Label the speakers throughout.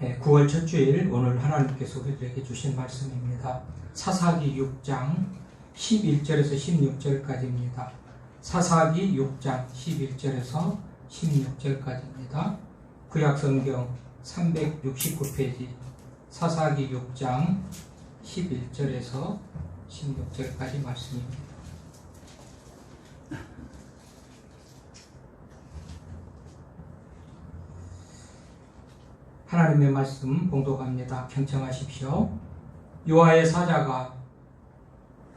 Speaker 1: 9월 첫 주일 오늘 하나님께서 우리들에게 주신 말씀입니다. 사사기 6장 11절에서 16절까지입니다. 사사기 6장 11절에서 16절까지입니다. 구약성경 369페이지 사사기 6장 11절에서 16절까지 말씀입니다. 하나님의 말씀 봉독합니다. 경청하십시오. 요아의 사자가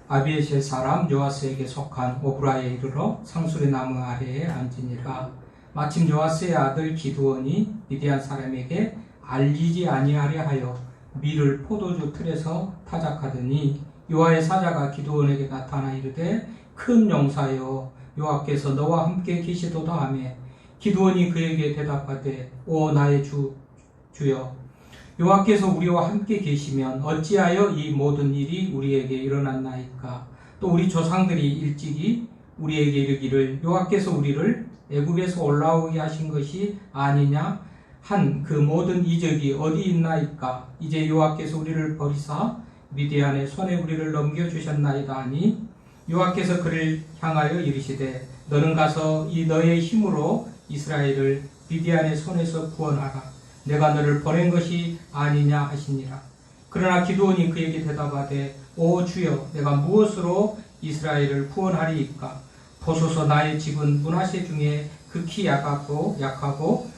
Speaker 1: 아비에셀 사람 요아스에게 속한 오브라에 이르러 상수리 나무 아래에 앉으니라. 마침 요아스의 아들 기드온이 미디안 사람에게 알리지 아니하려 하여 밀을 포도주 틀에서 타작하더니 요아의 사자가 기드온에게 나타나 이르되 큰 용사여 여호와께서 너와 함께 계시도다 하며 기드온이 그에게 대답하되 오 나의 주여 여호와께서 우리와 함께 계시면 어찌하여 이 모든 일이 우리에게 일어났나이까. 또 우리 조상들이 일찍이 우리에게 이르기를 여호와께서 우리를 애굽에서 올라오게 하신 것이 아니냐 한 그 모든 이적이 어디 있나이까. 이제 여호와께서 우리를 버리사 미디안의 손에 우리를 넘겨주셨나이다 하니 여호와께서 그를 향하여 이르시되 너는 가서 이 너의 힘으로 이스라엘을 미디안의 손에서 구원하라. 내가 너를 보낸 것이 아니냐 하시니라. 그러나 기드온이 그에게 대답하되 오 주여 내가 무엇으로 이스라엘을 구원하리이까. 보소서 나의 집은 므낫세 중에 극히 약하고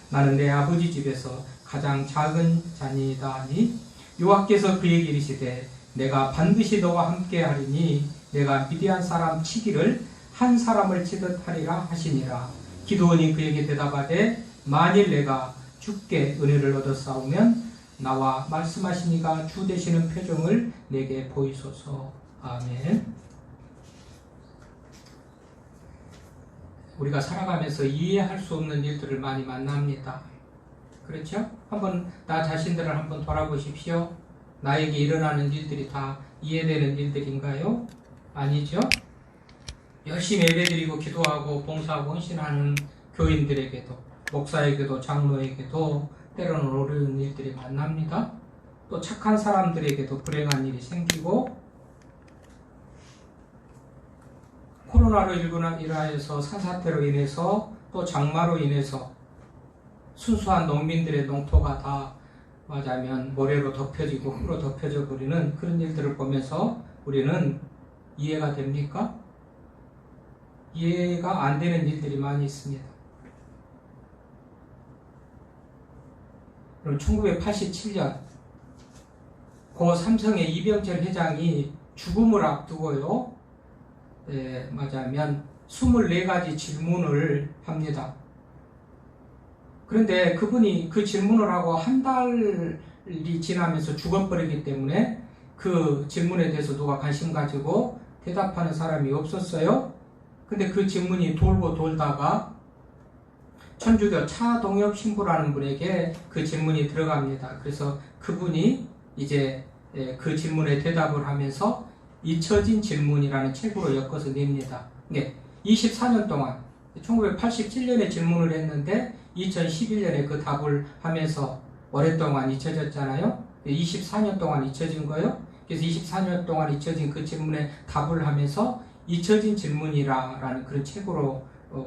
Speaker 1: 나는 내 아버지 집에서 가장 작은 자니이다 하니 여호와께서 그에게 이르시되 내가 반드시 너와 함께 하리니 내가 미디안 사람 치기를 한 사람을 치듯 하리라 하시니라. 기드온이 그에게 대답하되 만일 내가 주께 은혜를 얻었사오면 나와 말씀하시니가 주 되시는 표정을 내게 보이소서. 아멘. 우리가 살아가면서 이해할 수 없는 일들을 많이 만납니다. 그렇죠? 한번 나 자신들을 한번 돌아보십시오. 나에게 일어나는 일들이 다 이해되는 일들인가요? 아니죠? 열심히 예배드리고 기도하고 봉사하고 헌신하는 교인들에게도 목사에게도 장로에게도 때로는 어려운 일들이 만납니다. 또 착한 사람들에게도 불행한 일이 생기고 코로나로 인하여서 산사태로 인해서 또 장마로 인해서 순수한 농민들의 농토가 다 맞으면 모래로 덮여지고 흙으로 덮여져 버리는 그런 일들을 보면서 우리는 이해가 됩니까? 이해가 안 되는 일들이 많이 있습니다. 1987년 고 삼성의 이병철 회장이 죽음을 앞두고요, 맞아면 24가지 질문을 합니다. 그런데 그분이 그 질문을 하고 한 달이 지나면서 죽어버리기 때문에 그 질문에 대해서 누가 관심 가지고 대답하는 사람이 없었어요. 근데 그 질문이 돌고 돌다가 천주교 차동엽 신부라는 분에게 그 질문이 들어갑니다. 그래서 그분이 이제 그 질문에 대답을 하면서 잊혀진 질문이라는 책으로 엮어서 냅니다. 24년 동안 1987년에 질문을 했는데 2011년에 그 답을 하면서 오랫동안 잊혀졌잖아요. 24년 동안 잊혀진 거예요. 그래서 24년 동안 잊혀진 그 질문에 답을 하면서 잊혀진 질문이라는 그런 책으로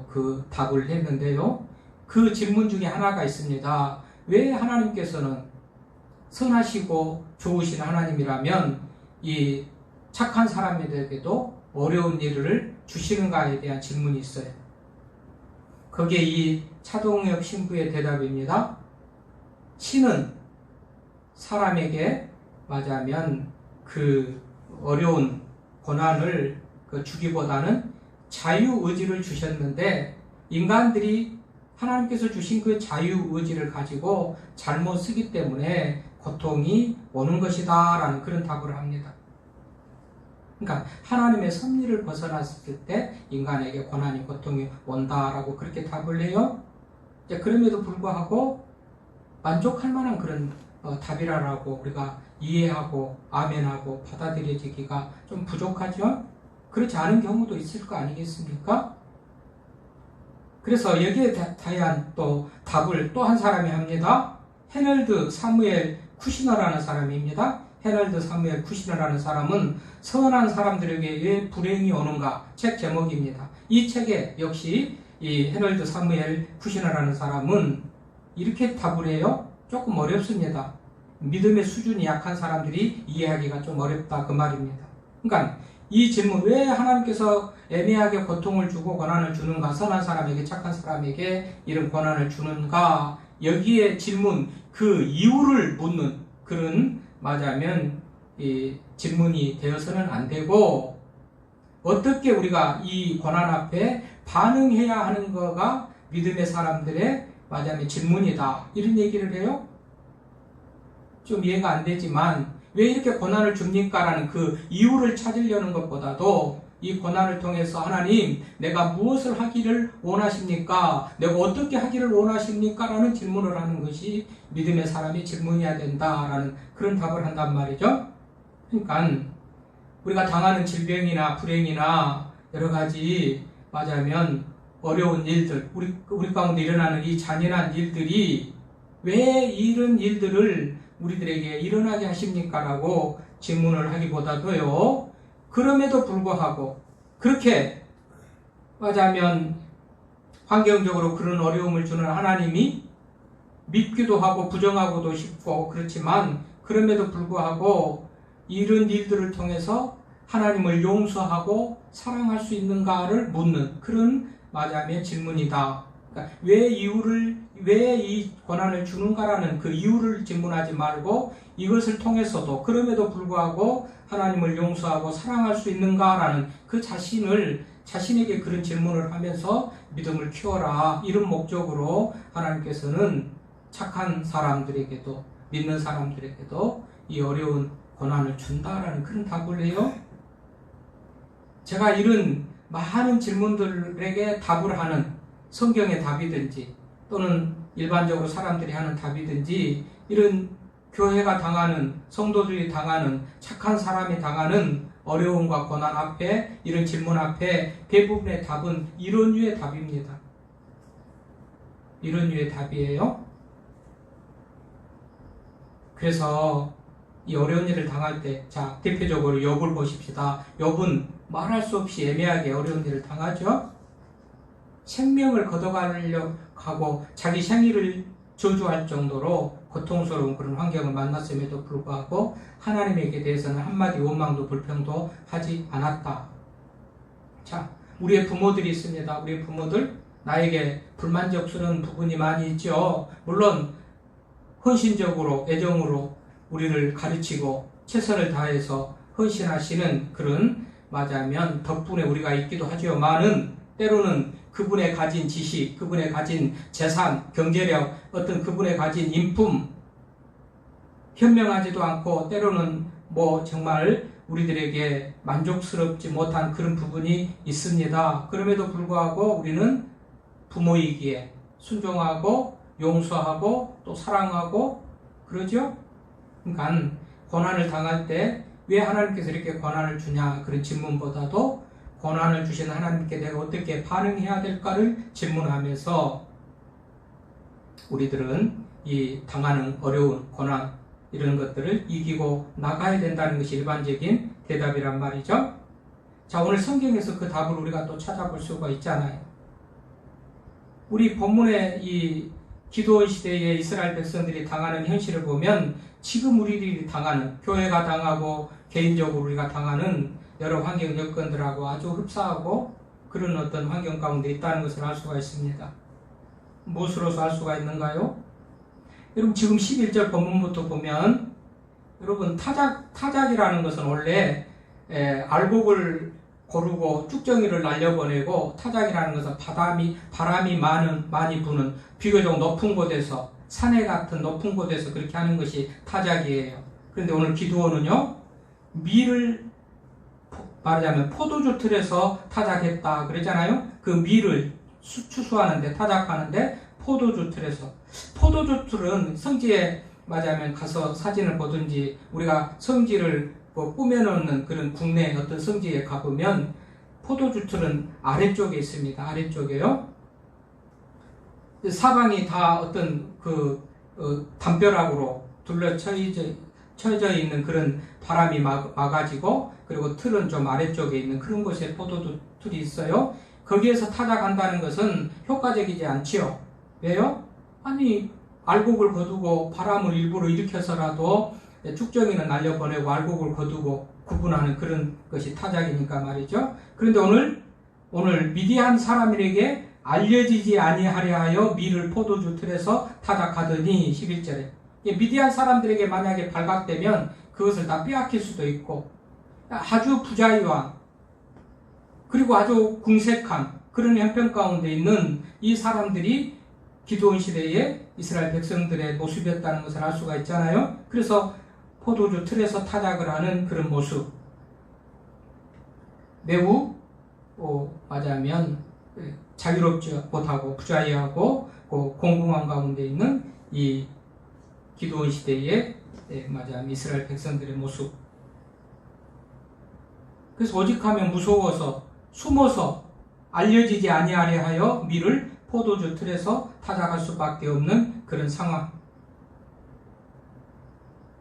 Speaker 1: 그 답을 했는데요. 그 질문 중에 하나가 있습니다. 왜 하나님께서는 선하시고 좋으신 하나님이라면 이 착한 사람들에게도 어려운 일을 주시는가에 대한 질문이 있어요. 거기에 이 차동엽 신부의 대답입니다. 신은 사람에게 맞으면 그 어려운 고난을 주기보다는 자유의지를 주셨는데 인간들이 하나님께서 주신 그 자유의지를 가지고 잘못 쓰기 때문에 고통이 오는 것이다 라는 그런 답을 합니다. 그러니까 하나님의 섭리를 벗어났을 때 인간에게 고난이 고통이 온다라고 그렇게 답을 해요. 그럼에도 불구하고 만족할 만한 그런 답이라고 우리가 이해하고 아멘하고 받아들여지기가 좀 부족하죠. 그렇지 않은 경우도 있을 거 아니겠습니까? 그래서 여기에 대한 또 답을 또 한 사람이 합니다. 헤널드 사무엘 쿠시너라는 사람입니다. 헤널드 사무엘 쿠시너라는 사람은 선한 사람들에게 왜 불행이 오는가 책 제목입니다. 이 책에 역시 이 헤널드 사무엘 쿠시너라는 사람은 이렇게 답을 해요. 조금 어렵습니다. 믿음의 수준이 약한 사람들이 이해하기가 좀 어렵다 그 말입니다. 그러니까 이 질문, 왜 하나님께서 애매하게 고통을 주고 고난을 주는가, 선한 사람에게 착한 사람에게 이런 고난을 주는가, 여기에 질문 그 이유를 묻는 그런 말하자면 이 질문이 되어서는 안 되고, 어떻게 우리가 이 고난 앞에 반응해야 하는 거가 믿음의 사람들의 말하자면 질문이다 이런 얘기를 해요. 좀 이해가 안 되지만 왜 이렇게 고난을 줍니까? 라는 그 이유를 찾으려는 것보다도 이 고난을 통해서 하나님 내가 무엇을 하기를 원하십니까? 내가 어떻게 하기를 원하십니까? 라는 질문을 하는 것이 믿음의 사람이 질문해야 된다라는 그런 답을 한단 말이죠. 그러니까 우리가 당하는 질병이나 불행이나 여러 가지 말하자면 어려운 일들, 우리 가운데 일어나는 이 잔인한 일들이 왜 이런 일들을 우리들에게 일어나게 하십니까? 라고 질문을 하기보다도요, 그럼에도 불구하고 그렇게 말하자면 환경적으로 그런 어려움을 주는 하나님이 믿기도 하고 부정하고도 싶고 그렇지만 그럼에도 불구하고 이런 일들을 통해서 하나님을 용서하고 사랑할 수 있는가를 묻는 그런 말하자면 질문이다. 그러니까 왜 이 고난을 주는가라는 그 이유를 질문하지 말고 이것을 통해서도 그럼에도 불구하고 하나님을 용서하고 사랑할 수 있는가라는 그 자신에게 그런 질문을 하면서 믿음을 키워라. 이런 목적으로 하나님께서는 착한 사람들에게도 믿는 사람들에게도 이 어려운 고난을 준다라는 그런 답을 해요. 제가 이런 많은 질문들에게 답을 하는 성경의 답이든지 또는 일반적으로 사람들이 하는 답이든지 이런 교회가 당하는 성도들이 당하는 착한 사람이 당하는 어려움과 고난 앞에 이런 질문 앞에 대부분의 답은 이런 류의 답입니다. 이런 류의 답이에요. 그래서 이 어려운 일을 당할 때, 자 대표적으로 욥을 보십시다. 욥은 말할 수 없이 애매하게 어려운 일을 당하죠. 생명을 걷어가려고 하고 자기 생일을 저주할 정도로 고통스러운 그런 환경을 만났음에도 불구하고 하나님에게 대해서는 한마디 원망도 불평도 하지 않았다. 자, 우리의 부모들이 있습니다. 우리의 부모들 나에게 불만족스러운 부분이 많이 있죠. 물론 헌신적으로 애정으로 우리를 가르치고 최선을 다해서 헌신하시는 그런 말하자면 덕분에 우리가 있기도 하지만은 때로는 그분의 가진 지식, 그분의 가진 재산, 경제력, 어떤 그분의 가진 인품 현명하지도 않고 때로는 정말 우리들에게 만족스럽지 못한 그런 부분이 있습니다. 그럼에도 불구하고 우리는 부모이기에 순종하고 용서하고 또 사랑하고 그러죠? 그러니까 고난을 당할 때 왜 하나님께서 이렇게 고난을 주냐 그런 질문보다도 고난을 주신 하나님께 내가 어떻게 반응해야 될까를 질문하면서 우리들은 이 당하는 어려운 고난 이런 것들을 이기고 나가야 된다는 것이 일반적인 대답이란 말이죠. 자, 오늘 성경에서 그 답을 우리가 또 찾아볼 수가 있잖아요. 우리 본문의 이 기도원 시대의 이스라엘 백성들이 당하는 현실을 보면 지금 우리들이 당하는, 교회가 당하고 개인적으로 우리가 당하는 여러 환경 여건들하고 아주 흡사하고 그런 어떤 환경 가운데 있다는 것을 알 수가 있습니다. 무엇으로서 알 수가 있는가요? 여러분 지금 11절 본문부터 보면 여러분 타작이라는 것은 원래 알곡을 고르고 쭉정이를 날려보내고 타작이라는 것은 바람이 많이 부는 비교적 높은 곳에서 산에 같은 높은 곳에서 그렇게 하는 것이 타작이에요. 그런데 오늘 기드온은요 밀을 말하자면 포도주 틀에서 타작했다 그러잖아요. 그 밀을 추수하는데 타작하는데 포도주 틀에서 포도주 틀은 성지에 말하자면 가서 사진을 보든지 우리가 성지를 꾸며놓는 그런 국내 어떤 성지에 가보면 포도주 틀은 아래쪽에 있습니다. 아래쪽에요. 사방이 다 어떤 담벼락으로 쳐져 있는 그런 바람이 막아지고, 그리고 틀은 좀 아래쪽에 있는 그런 곳에 포도주 틀이 있어요. 거기에서 타작한다는 것은 효과적이지 않지요. 왜요? 아니, 알곡을 거두고 바람을 일부러 일으켜서라도 쭉정이는 날려보내고 알곡을 거두고 구분하는 그런 것이 타작이니까 말이죠. 그런데 오늘 미디안 사람들에게 알려지지 아니하려 하여 밀을 포도주 틀에서 타작하더니 11절에 미디안 사람들에게 만약에 발각되면 그것을 다 빼앗길 수도 있고, 아주 부자유한 그리고 아주 궁색한 그런 형편 가운데 있는 이 사람들이 기드온 시대에 이스라엘 백성들의 모습이었다는 것을 알 수가 있잖아요. 그래서 포도주 틀에서 타작을 하는 그런 모습, 매우 말하자면 자유롭지 못하고 부자유하고 공공한 가운데 있는 이 기드온 시대의 말하자면 이스라엘 백성들의 모습. 그래서 오직하면 무서워서 숨어서 알려지지 아니하려 하여 밀을 포도주 틀에서 타작할 수밖에 없는 그런 상황.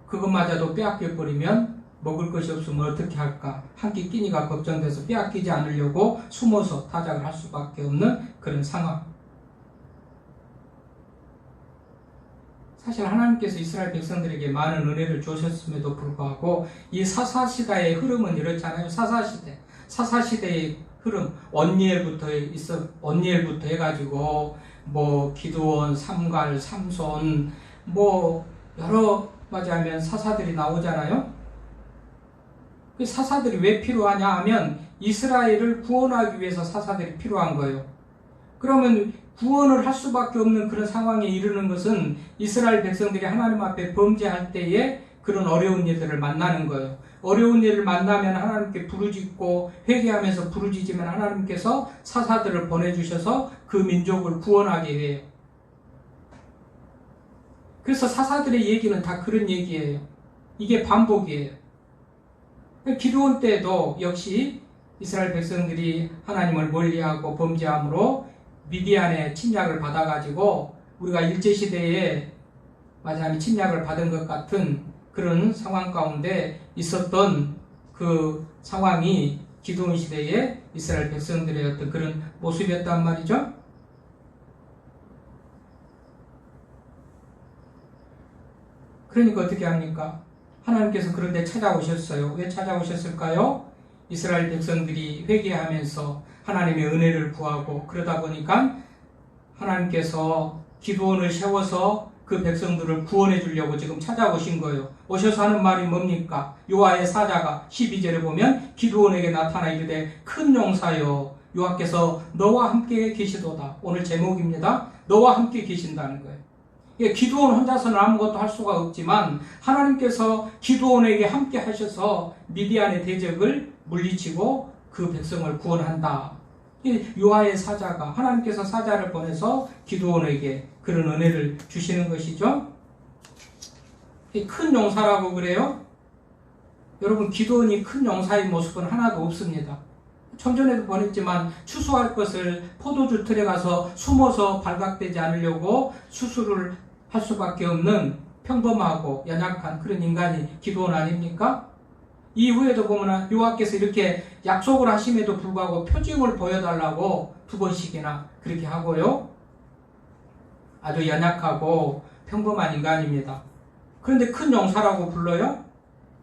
Speaker 1: 그것마저도 빼앗겨 버리면 먹을 것이 없으면 어떻게 할까? 한 끼 끼니가 걱정돼서 빼앗기지 않으려고 숨어서 타작을 할 수밖에 없는 그런 상황. 사실 하나님께서 이스라엘 백성들에게 많은 은혜를 주셨음에도 불구하고 이 사사시대의 흐름은 이렇잖아요. 사사시대의 흐름, 언니엘부터 해가지고 기드온, 삼갈, 삼손, 여러 가지 하면 사사들이 나오잖아요. 그 사사들이 왜 필요하냐 하면 이스라엘을 구원하기 위해서 사사들이 필요한 거예요. 그러면 구원을 할 수밖에 없는 그런 상황에 이르는 것은 이스라엘 백성들이 하나님 앞에 범죄할 때에 그런 어려운 일들을 만나는 거예요. 어려운 일을 만나면 하나님께 부르짖고 회개하면서 부르짖으면 하나님께서 사사들을 보내주셔서 그 민족을 구원하게 해요. 그래서 사사들의 얘기는 다 그런 얘기예요. 이게 반복이에요. 기드온 때도 역시 이스라엘 백성들이 하나님을 멀리하고 범죄함으로 미디안의 침략을 받아가지고 우리가 일제시대에 말하자면 침략을 받은 것 같은 그런 상황 가운데 있었던 그 상황이 기드온 시대에 이스라엘 백성들의 어떤 그런 모습이었단 말이죠. 그러니까 어떻게 합니까? 하나님께서 그런데 찾아오셨어요. 왜 찾아오셨을까요? 이스라엘 백성들이 회개하면서 하나님의 은혜를 구하고 그러다 보니까 하나님께서 기드온을 세워서 그 백성들을 구원해 주려고 지금 찾아오신 거예요. 오셔서 하는 말이 뭡니까? 여호와의 사자가 12절에 보면 기드온에게 나타나 이르되 큰 용사여 여호와께서 너와 함께 계시도다. 오늘 제목입니다. 너와 함께 계신다는 거예요. 기드온 혼자서는 아무것도 할 수가 없지만 하나님께서 기드온에게 함께 하셔서 미디안의 대적을 물리치고 그 백성을 구원한다. 여호와의 사자가 하나님께서 사자를 보내서 기드온에게 그런 은혜를 주시는 것이죠. 큰 용사라고 그래요. 여러분, 기드온이 큰 용사의 모습은 하나도 없습니다. 좀 전에도 보냈지만 추수할 것을 포도주 틀에 가서 숨어서 발각되지 않으려고 수술을 할 수밖에 없는 평범하고 연약한 그런 인간이 기드온 아닙니까? 이후에도 보면 여호와께서 이렇게 약속을 하심에도 불구하고 표징을 보여달라고 2번씩이나 그렇게 하고요. 아주 연약하고 평범한 인간입니다. 그런데 큰 용사라고 불러요?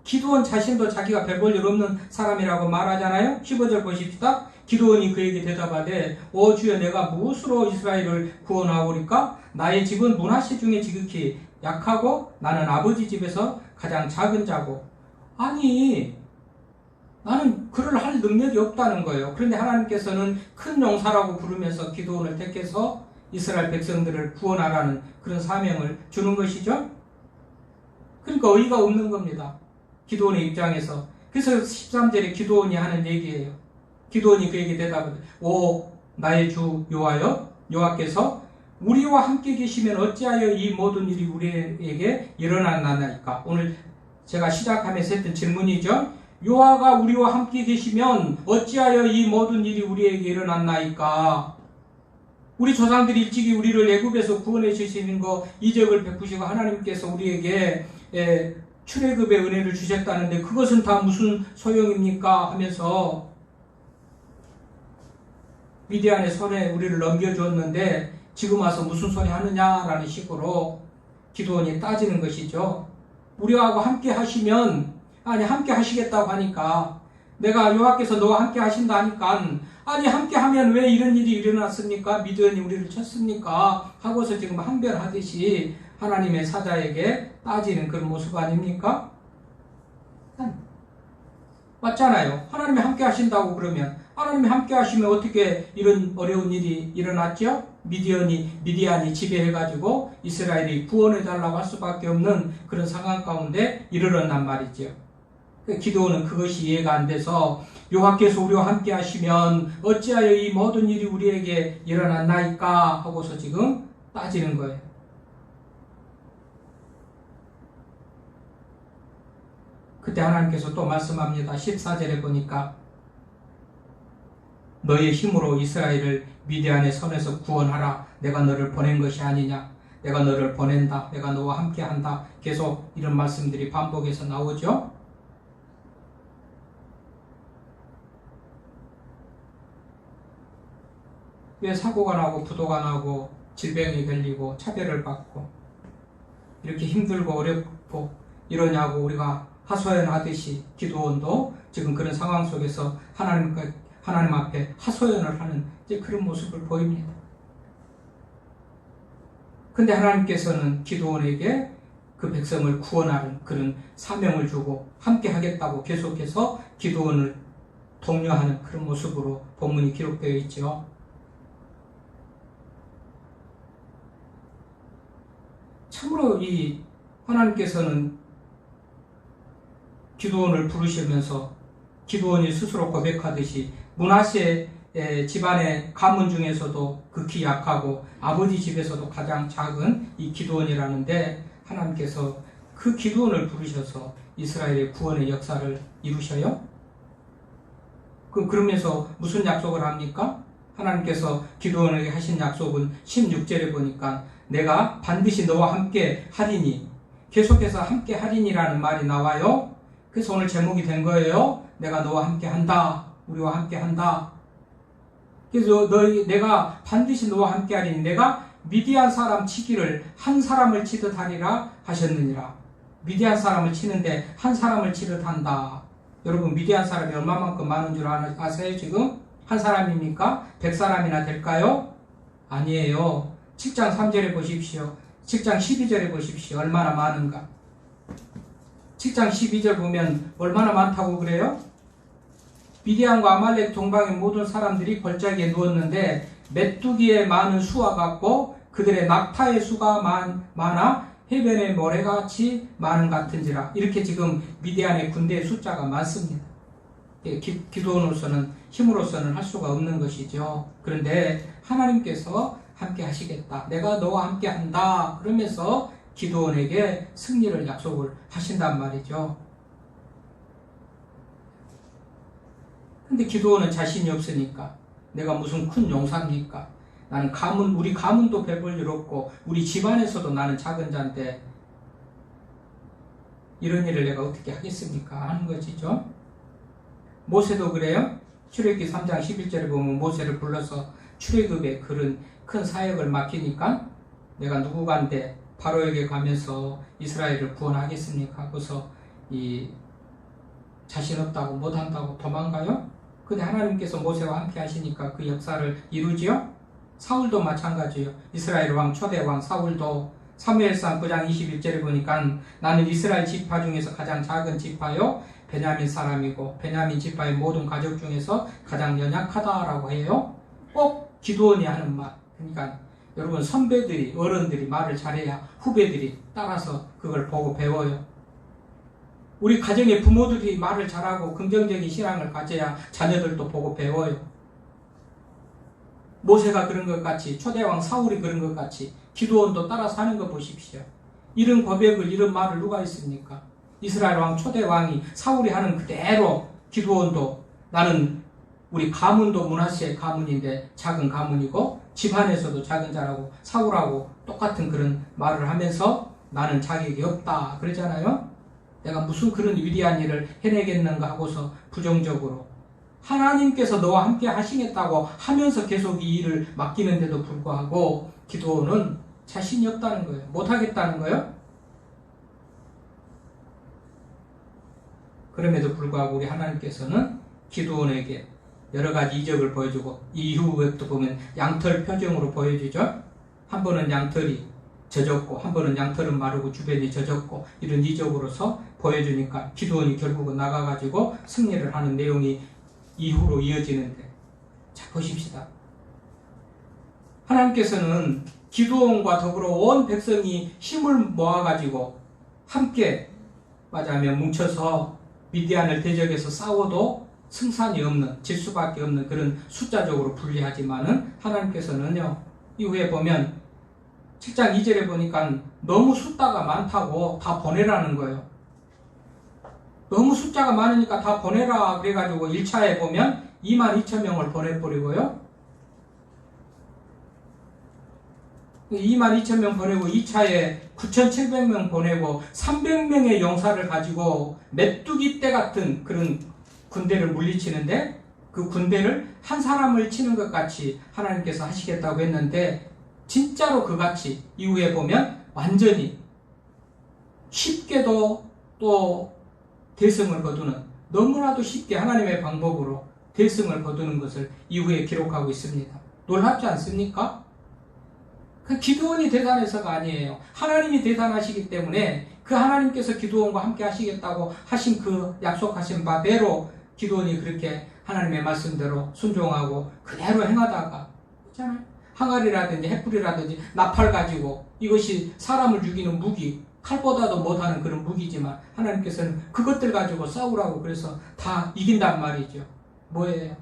Speaker 1: 기드온 자신도 자기가 별 볼 일 없는 사람이라고 말하잖아요. 15절 보십시다. 기드온이 그에게 대답하되 오 주여 내가 무엇으로 이스라엘을 구원하오리까? 나의 집은 므낫세 중에 지극히 약하고 나는 아버지 집에서 가장 작은 자고. 아니, 나는 그를 할 능력이 없다는 거예요. 그런데 하나님께서는 큰 용사라고 부르면서 기드온을 택해서 이스라엘 백성들을 구원하라는 그런 사명을 주는 것이죠. 그러니까 어이가 없는 겁니다. 기드온의 입장에서. 그래서 13절에 기드온이 하는 얘기예요. 기드온이 그에게 대답하되 오 나의 주 여호와여 여호와께서 우리와 함께 계시면 어찌하여 이 모든 일이 우리에게 일어났나이까. 오늘 제가 시작하면서 했던 질문이죠. 여호와가 우리와 함께 계시면 어찌하여 이 모든 일이 우리에게 일어났나이까. 우리 조상들이 일찍이 우리를 애굽에서 구원해 주시는 거 이적을 베푸시고 하나님께서 우리에게 출애굽의 은혜를 주셨다는데 그것은 다 무슨 소용입니까? 하면서 미디안의 손에 우리를 넘겨주었는데 지금 와서 무슨 소리 하느냐라는 식으로 기드온이 따지는 것이죠. 우리하고 함께 하시면, 아니 함께 하시겠다고 하니까, 내가 여호와께서 너와 함께 하신다 하니까, 아니 함께 하면 왜 이런 일이 일어났습니까? 미디안이 우리를 쳤습니까? 하고서 지금 항변하듯이 하나님의 사자에게 따지는 그런 모습 아닙니까? 맞잖아요. 하나님이 함께 하신다고 그러면, 하나님이 함께 하시면 어떻게 이런 어려운 일이 일어났죠? 미디안이 지배해가지고 이스라엘이 구원해달라고 할 수밖에 없는 그런 상황 가운데 이르렀단 말이죠. 기드온은 그것이 이해가 안 돼서 여호와께서 우리와 함께 하시면 어찌하여 이 모든 일이 우리에게 일어났나이까 하고서 지금 따지는 거예요. 그때 하나님께서 또 말씀합니다. 14절에 보니까 너의 힘으로 이스라엘을 미디안의 손에서 구원하라. 내가 너를 보낸 것이 아니냐. 내가 너를 보낸다. 내가 너와 함께한다. 계속 이런 말씀들이 반복해서 나오죠. 왜 사고가 나고 부도가 나고 질병이 걸리고 차별을 받고 이렇게 힘들고 어렵고 이러냐고 우리가 하소연하듯이 기드온도 지금 그런 상황 속에서 하나님 앞에 하소연을 하는 이제 그런 모습을 보입니다. 근데 하나님께서는 기드온에게 그 백성을 구원하는 그런 사명을 주고 함께 하겠다고 계속해서 기드온을 독려하는 그런 모습으로 본문이 기록되어 있죠. 참으로 이 하나님께서는 기드온을 부르시면서 기드온이 스스로 고백하듯이 므낫세 집안의 가문 중에서도 극히 약하고 아버지 집에서도 가장 작은 이 기드온이라는데 하나님께서 그 기드온을 부르셔서 이스라엘의 구원의 역사를 이루셔요? 그러면서 무슨 약속을 합니까? 하나님께서 기드온에게 하신 약속은 16절에 보니까 내가 반드시 너와 함께 하리니, 계속해서 함께 하리니라는 말이 나와요. 그래서 오늘 제목이 된 거예요. 내가 너와 함께 한다. 우리와 함께 한다. 그래서 내가 반드시 너와 함께 하리니 내가 미디안 사람 치기를 한 사람을 치듯 하리라 하셨느니라. 미디안 사람을 치는데 한 사람을 치듯 한다. 여러분 미디안 사람이 얼마만큼 많은 줄 아세요 지금? 한 사람입니까? 100사람이나 될까요? 아니에요. 7장 3절에 보십시오. 7장 12절에 보십시오. 얼마나 많은가. 7장 12절 보면 얼마나 많다고 그래요? 미디안과 아말렉 동방의 모든 사람들이 골짜기에 누웠는데 메뚜기의 많은 수와 같고 그들의 낙타의 수가 많아 해변의 모래같이 많은 같은지라. 이렇게 지금 미디안의 군대의 숫자가 많습니다. 기드온으로서는 힘으로서는 할 수가 없는 것이죠. 그런데 하나님께서 함께 하시겠다. 내가 너와 함께 한다. 그러면서 기드온에게 승리를 약속을 하신단 말이죠. 근데 기드온은 자신이 없으니까 내가 무슨 큰 용사입니까? 나는 우리 가문도 배볼 일 없고 우리 집안에서도 나는 작은 자인데 이런 일을 내가 어떻게 하겠습니까? 하는 것이죠. 모세도 그래요. 출애굽기 3장 11절에 보면 모세를 불러서 출애굽의 그런 큰 사역을 맡기니까 내가 누구간데 바로에게 가면서 이스라엘을 구원하겠습니까? 하고서 자신 없다고 못한다고 도망가요? 근데 하나님께서 모세와 함께 하시니까 그 역사를 이루지요? 사울도 마찬가지예요. 이스라엘 왕 초대 왕 사울도 사무엘상 9장 21절에 보니까 나는 이스라엘 지파 중에서 가장 작은 지파요 베냐민 사람이고 베냐민 지파의 모든 가족 중에서 가장 연약하다라고 해요. 꼭 기드온이 하는 말. 그러니까 여러분 선배들이 어른들이 말을 잘해야 후배들이 따라서 그걸 보고 배워요. 우리 가정의 부모들이 말을 잘하고 긍정적인 신앙을 가져야 자녀들도 보고 배워요. 모세가 그런 것 같이 초대왕 사울이 그런 것 같이 기드온도 따라서 하는 거 보십시오. 이런 고백을 이런 말을 누가 했습니까? 이스라엘 왕 초대왕이 사울이 하는 그대로 기드온도 나는 우리 가문도 므낫세 가문인데 작은 가문이고 집안에서도 작은 자라고 사울하고 똑같은 그런 말을 하면서 나는 자격이 없다 그러잖아요. 내가 무슨 그런 위대한 일을 해내겠는가 하고서 부정적으로 하나님께서 너와 함께 하시겠다고 하면서 계속 이 일을 맡기는데도 불구하고 기드온은 자신이 없다는 거예요. 못하겠다는 거예요. 그럼에도 불구하고 우리 하나님께서는 기드온에게 여러 가지 이적을 보여주고 이후에도 보면 양털 표정으로 보여주죠. 한 번은 양털이 젖었고 한 번은 양털은 마르고 주변이 젖었고 이런 이적으로서 보여주니까 기드온이 결국은 나가가지고 승리를 하는 내용이 이후로 이어지는데, 자 보십시다. 하나님께서는 기드온과 더불어 온 백성이 힘을 모아가지고 함께 말하자면 뭉쳐서 미디안을 대적해서 싸워도 승산이 없는, 질 수밖에 없는 그런 숫자적으로 불리하지만은 하나님께서는요, 이후에 보면 7장 2절에 보니까 너무 숫자가 많다고 다 보내라는 거예요. 너무 숫자가 많으니까 다 보내라 그래가지고 1차에 보면 22,000명을 보내버리고요. 22,000명 보내고 2차에 9,700명 보내고 300명의 용사를 가지고 메뚜기 떼 같은 그런 군대를 물리치는데, 그 군대를 한 사람을 치는 것 같이 하나님께서 하시겠다고 했는데 진짜로 그같이 이후에 보면 완전히 쉽게도 또 대승을 거두는, 너무나도 쉽게 하나님의 방법으로 대승을 거두는 것을 이후에 기록하고 있습니다. 놀랍지 않습니까? 그 기드온이 대단해서가 아니에요. 하나님이 대단하시기 때문에 그 하나님께서 기드온과 함께 하시겠다고 하신 그 약속하신 바대로 기드온이 그렇게 하나님의 말씀대로 순종하고 그대로 행하다가 있잖아요. 항아리라든지 횃불이라든지 나팔 가지고, 이것이 사람을 죽이는 무기, 칼보다도 못하는 그런 무기지만 하나님께서는 그것들 가지고 싸우라고 그래서 다 이긴단 말이죠. 뭐예요?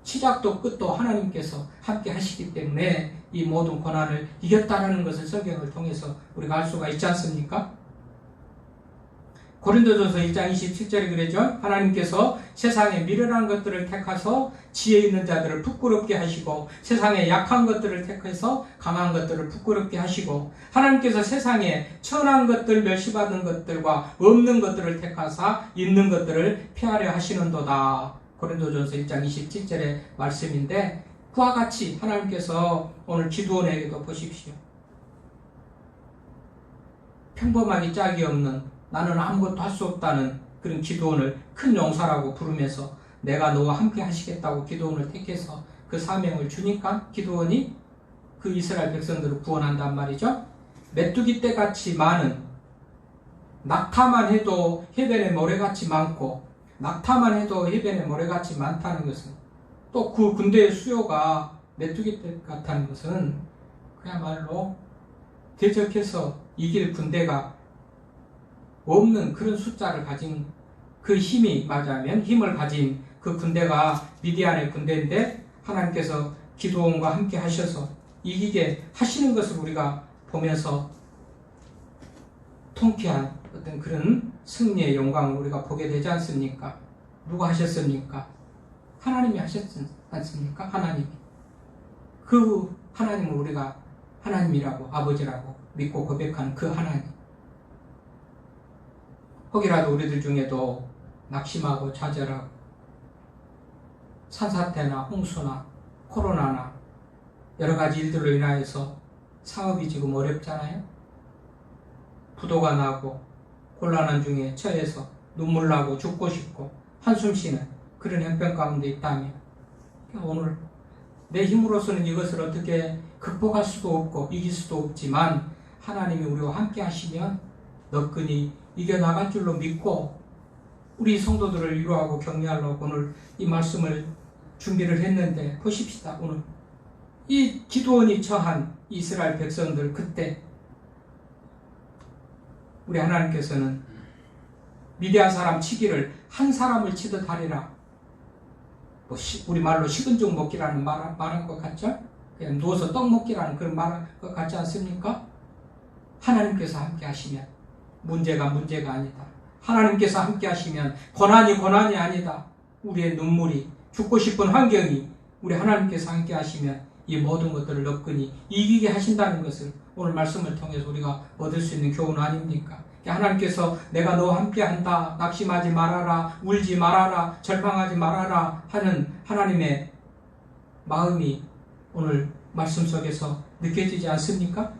Speaker 1: 시작도 끝도 하나님께서 함께 하시기 때문에 이 모든 고난을 이겼다는 것을 성경을 통해서 우리가 알 수가 있지 않습니까? 고린도전서 1장 27절에 그러죠. 하나님께서 세상에 미련한 것들을 택하서 지혜 있는 자들을 부끄럽게 하시고 세상에 약한 것들을 택해서 강한 것들을 부끄럽게 하시고, 하나님께서 세상에 천한 것들, 멸시받는 것들과 없는 것들을 택하사 있는 것들을 폐하려 하시는도다. 고린도전서 1장 27절의 말씀인데, 그와 같이 하나님께서 오늘 기드온에게도 보십시오. 평범하기 짝이 없는, 나는 아무것도 할 수 없다는 그런 기드온을 큰 용사라고 부르면서 내가 너와 함께 하시겠다고 기드온을 택해서 그 사명을 주니까 기드온이 그 이스라엘 백성들을 구원한단 말이죠. 메뚜기 떼같이 많은, 낙타만 해도 해변에 모래같이 많고, 낙타만 해도 해변에 모래같이 많다는 것은, 또 그 군대의 수요가 메뚜기 떼 같다는 것은 그야말로 대적해서 이길 군대가 없는 그런 숫자를 가진, 그 힘이 말하자면 힘을 가진 그 군대가 미디안의 군대인데 하나님께서 기드온과 함께 하셔서 이기게 하시는 것을 우리가 보면서 통쾌한 어떤 그런 승리의 영광을 우리가 보게 되지 않습니까? 누가 하셨습니까? 하나님이 하셨지 않습니까? 하나님이. 그 하나님을 우리가 하나님이라고, 아버지라고 믿고 고백하는 그 하나님. 혹이라도 우리들 중에도 낙심하고 좌절하고 산사태나 홍수나 코로나나 여러 가지 일들로 인하여서 사업이 지금 어렵잖아요. 부도가 나고 곤란한 중에 처해서 눈물 나고 죽고 싶고 한숨 쉬는 그런 형편 가운데 있다면, 오늘 내 힘으로서는 이것을 어떻게 극복할 수도 없고 이길 수도 없지만 하나님이 우리와 함께 하시면 너끈히 이겨나갈 줄로 믿고, 우리 성도들을 위로하고 격려하려고 오늘 이 말씀을 준비를 했는데, 보십시다. 오늘 이 기드온이 처한 이스라엘 백성들, 그때 우리 하나님께서는 미디안 사람 치기를 한 사람을 치듯 하리라. 우리 말로 식은 죽 먹기라는 말한 것 같죠? 그냥 누워서 떡 먹기라는 그런 말한 것 같지 않습니까? 하나님께서 함께 하시면 문제가 아니다. 하나님께서 함께 하시면 고난이 아니다. 우리의 눈물이, 죽고 싶은 환경이 우리 하나님께서 함께 하시면 이 모든 것들을 너끈히 이기게 하신다는 것을 오늘 말씀을 통해서 우리가 얻을 수 있는 교훈 아닙니까? 하나님께서 내가 너와 함께한다, 낙심하지 말아라, 울지 말아라, 절망하지 말아라 하는 하나님의 마음이 오늘 말씀 속에서 느껴지지 않습니까?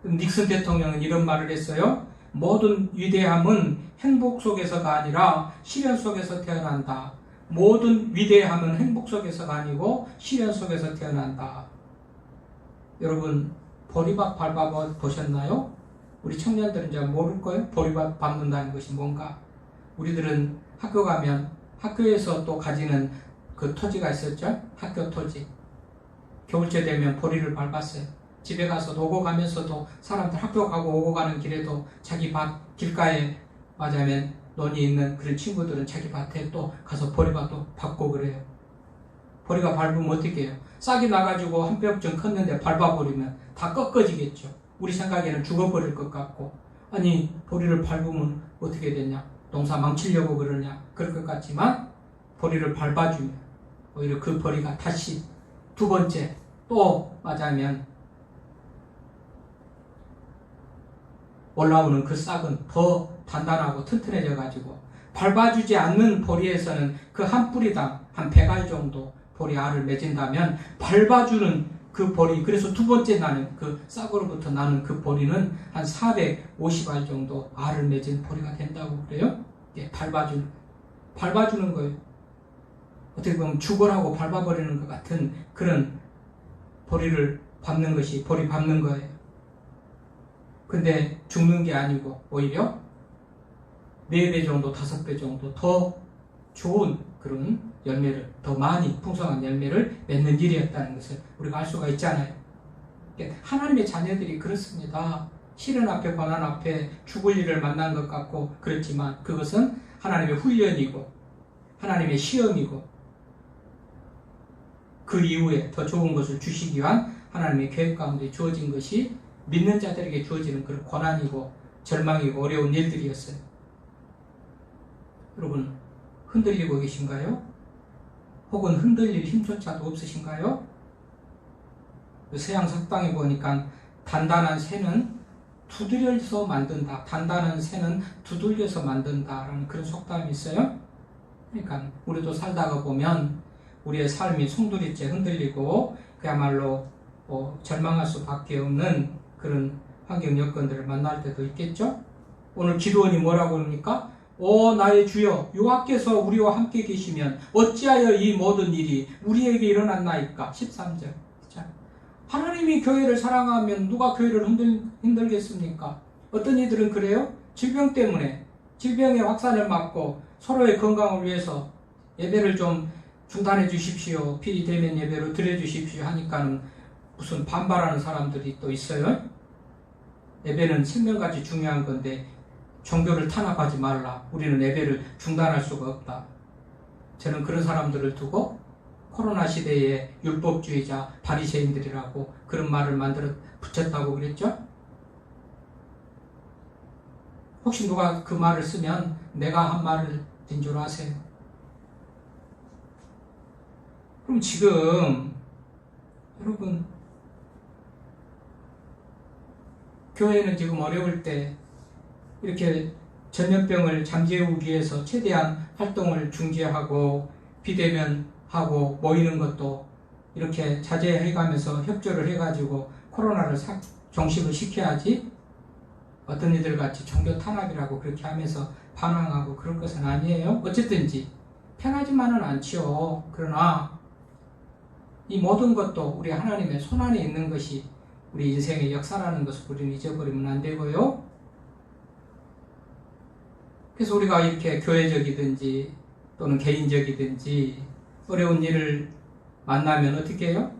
Speaker 1: 닉슨 대통령은 이런 말을 했어요. 모든 위대함은 행복 속에서가 아니라 시련 속에서 태어난다. 모든 위대함은 행복 속에서가 아니고 시련 속에서 태어난다. 여러분 보리밥 밟아 보셨나요? 우리 청년들은 잘 모를 거예요. 보리밥 밟는다는 것이 뭔가. 우리들은 학교 가면 학교에서 또 가지는 그 토지가 있었죠. 학교 토지. 겨울철 되면 보리를 밟았어요. 집에 가서 오고 가면서도 사람들 학교 가고 오고 가는 길에도 자기 밭 길가에 맞으면 논이 있는 그런 친구들은 자기 밭에 또 가서 보리밥도 밟고 그래요. 보리가 밟으면 어떻게 해요? 싹이 나가지고 한 뼘쯤 컸는데 밟아버리면 다 꺾어지겠죠. 우리 생각에는 죽어버릴 것 같고, 아니 보리를 밟으면 어떻게 되냐? 농사 망치려고 그러냐? 그럴 것 같지만 보리를 밟아주면 오히려 그 보리가 다시 두 번째 또 맞으면 올라오는 그 싹은 더 단단하고 튼튼해져 가지고 밟아주지 않는 보리에서는 그 한 뿌리당 한 100알 정도 보리 알을 맺은다면 밟아주는 그 보리, 그래서 두 번째 나는 그 싹으로부터 나는 그 보리는 한 450알 정도 알을 맺은 보리가 된다고 그래요. 예, 밟아주는 거예요. 어떻게 보면 죽어라고 밟아버리는 것 같은 그런 보리를 밟는 것이 보리 밟는 거예요. 근데 죽는 게 아니고 오히려 4배 정도, 5배 정도 더 좋은 그런 열매를, 더 많이 풍성한 열매를 맺는 일이었다는 것을 우리가 알 수가 있잖아요. 하나님의 자녀들이 그렇습니다. 시련 앞에, 고난 앞에 죽을 일을 만난 것 같고 그렇지만 그것은 하나님의 훈련이고 하나님의 시험이고 그 이후에 더 좋은 것을 주시기 위한 하나님의 계획 가운데 주어진 것이 믿는 자들에게 주어지는 그런 고난이고 절망이고 어려운 일들이었어요. 여러분 흔들리고 계신가요? 혹은 흔들릴 힘조차도 없으신가요? 서양 석방에 보니까 단단한 새는 두드려서 만든다. 단단한 새는 두들겨서 만든다라는 그런 속담이 있어요. 그러니까 우리도 살다가 보면 우리의 삶이 송두리째 흔들리고 그야말로 절망할 수밖에 없는 그런 환경 여건들을 만날 때도 있겠죠. 오늘 기도원이 뭐라고 합니까? 오 나의 주여 여호와께서 우리와 함께 계시면 어찌하여 이 모든 일이 우리에게 일어났나이까. 13절. 자, 하나님이 교회를 사랑하면 누가 교회를 힘들겠습니까? 어떤 이들은 그래요? 질병 때문에 질병의 확산을 막고 서로의 건강을 위해서 예배를 좀 중단해 주십시오, 비대면 예배로 드려 주십시오 하니까는 무슨 반발하는 사람들이 또 있어요. 예배는 생명까지 중요한 건데 종교를 탄압하지 말라. 우리는 예배를 중단할 수가 없다. 저는 그런 사람들을 두고 코로나 시대의 율법주의자 바리새인들이라고 그런 말을 만들어 붙였다고 그랬죠. 혹시 누가 그 말을 쓰면 내가 한 말을 된 줄 아세요? 그럼 지금 여러분 교회는 지금 어려울 때 이렇게 전염병을 잠재우기 위해서 최대한 활동을 중지하고 비대면하고 모이는 것도 이렇게 자제해가면서 협조를 해가지고 코로나를 종식을 시켜야지 어떤 이들 같이 종교 탄압이라고 그렇게 하면서 반항하고 그럴 것은 아니에요. 어쨌든지 편하지만은 않지요. 그러나 이 모든 것도 우리 하나님의 손안에 있는 것이 우리 인생의 역사라는 것을 우리는 잊어버리면 안 되고요. 그래서 우리가 이렇게 교회적이든지 또는 개인적이든지 어려운 일을 만나면 어떻게 해요?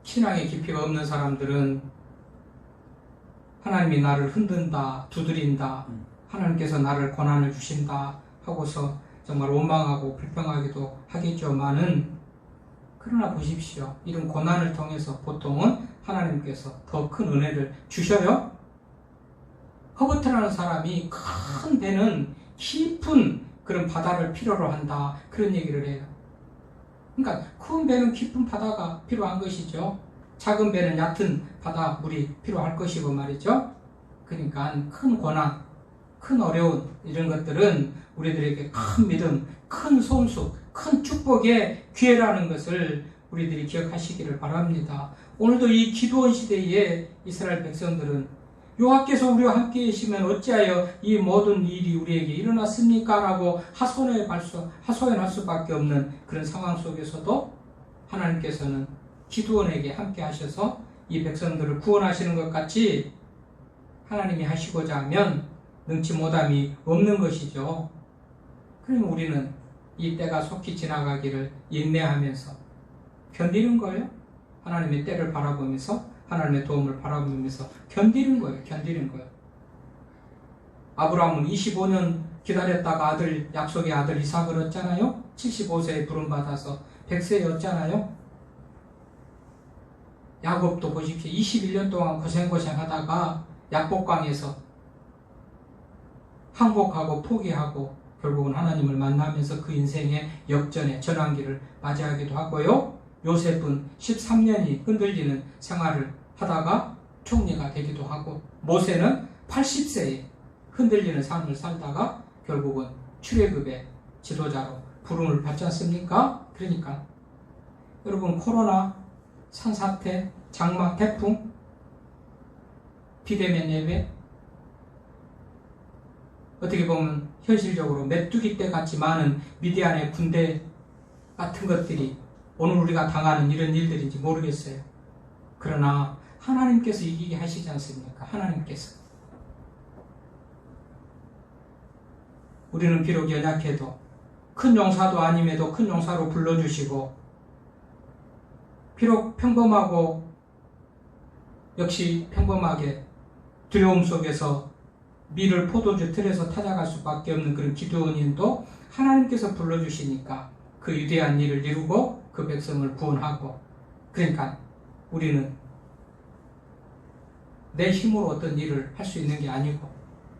Speaker 1: 신앙의 깊이가 없는 사람들은 하나님이 나를 흔든다, 두드린다, 하나님께서 나를 고난을 주신다 하고서 정말 원망하고 불평하기도 하겠지만은 그러나 보십시오. 이런 고난을 통해서 보통은 하나님께서 더 큰 은혜를 주셔요. 허버트라는 사람이 큰 배는 깊은 그런 바다를 필요로 한다. 그런 얘기를 해요. 그러니까 큰 배는 깊은 바다가 필요한 것이죠. 작은 배는 얕은 바다 물이 필요할 것이고 말이죠. 그러니까 큰 고난, 큰 어려운 이런 것들은 우리들에게 큰 믿음, 큰 손수, 큰 축복의 기회라는 것을 우리들이 기억하시기를 바랍니다. 오늘도 이 기도원 시대에 이스라엘 백성들은 여호와께서 우리와 함께 계시면 어찌하여 이 모든 일이 우리에게 일어났습니까? 라고 하소연할 수밖에 없는 그런 상황 속에서도 하나님께서는 기도원에게 함께 하셔서 이 백성들을 구원하시는 것 같이 하나님이 하시고자 하면 능치 못함이 없는 것이죠. 그럼 우리는 이 때가 속히 지나가기를 인내하면서 견디는 거예요. 하나님의 때를 바라보면서 하나님의 도움을 바라보면서 견디는 거예요. 견디는 거예요. 아브라함은 25년 기다렸다가 약속의 아들 이삭을 얻잖아요. 75세에 부름받아서 100세였잖아요. 야곱도 보십시오. 21년 동안 고생하다가 약복강에서 항복하고 포기하고 결국은 하나님을 만나면서 그 인생의 역전의 전환기를 맞이하기도 하고요. 요셉은 13년이 흔들리는 생활을 하다가 총리가 되기도 하고, 모세는 80세에 흔들리는 삶을 살다가 결국은 출애굽의 지도자로 부름을 받지 않습니까? 그러니까 여러분, 코로나, 산사태, 장마, 태풍, 비대면 예배, 어떻게 보면 현실적으로 메뚜기 떼 같이 많은 미디안의 군대 같은 것들이 오늘 우리가 당하는 이런 일들인지 모르겠어요. 그러나 하나님께서 이기게 하시지 않습니까? 하나님께서. 우리는 비록 연약해도 큰 용사도 아님에도 큰 용사로 불러주시고, 비록 평범하고 역시 평범하게 두려움 속에서 밀을 포도주 틀에서 찾아갈 수밖에 없는 그런 기드온인도 하나님께서 불러주시니까 그 위대한 일을 이루고 그 백성을 구원하고, 그러니까 우리는 내 힘으로 어떤 일을 할 수 있는 게 아니고,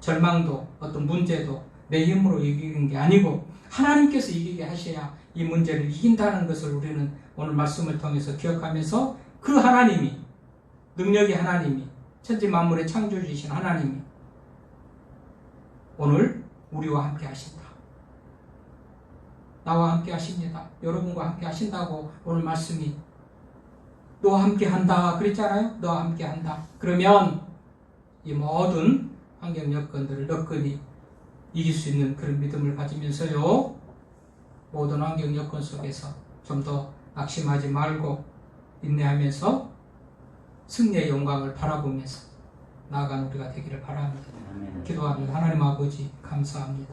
Speaker 1: 절망도 어떤 문제도 내 힘으로 이기는 게 아니고 하나님께서 이기게 하셔야 이 문제를 이긴다는 것을 우리는 오늘 말씀을 통해서 기억하면서, 그 하나님이, 능력의 하나님이, 천지 만물의 창조주이신 하나님이 오늘 우리와 함께 하신다. 나와 함께 하십니다. 여러분과 함께 하신다고 오늘 말씀이, 너와 함께 한다 그랬잖아요. 너와 함께 한다. 그러면 이 모든 환경 여건들을 너끈히 이길 수 있는 그런 믿음을 가지면서요, 모든 환경 여건 속에서 좀 더 낙심하지 말고 인내하면서 승리의 영광을 바라보면서 나아가는 우리가 되기를 바랍니다. 기도합니다. 하나님 아버지, 감사합니다.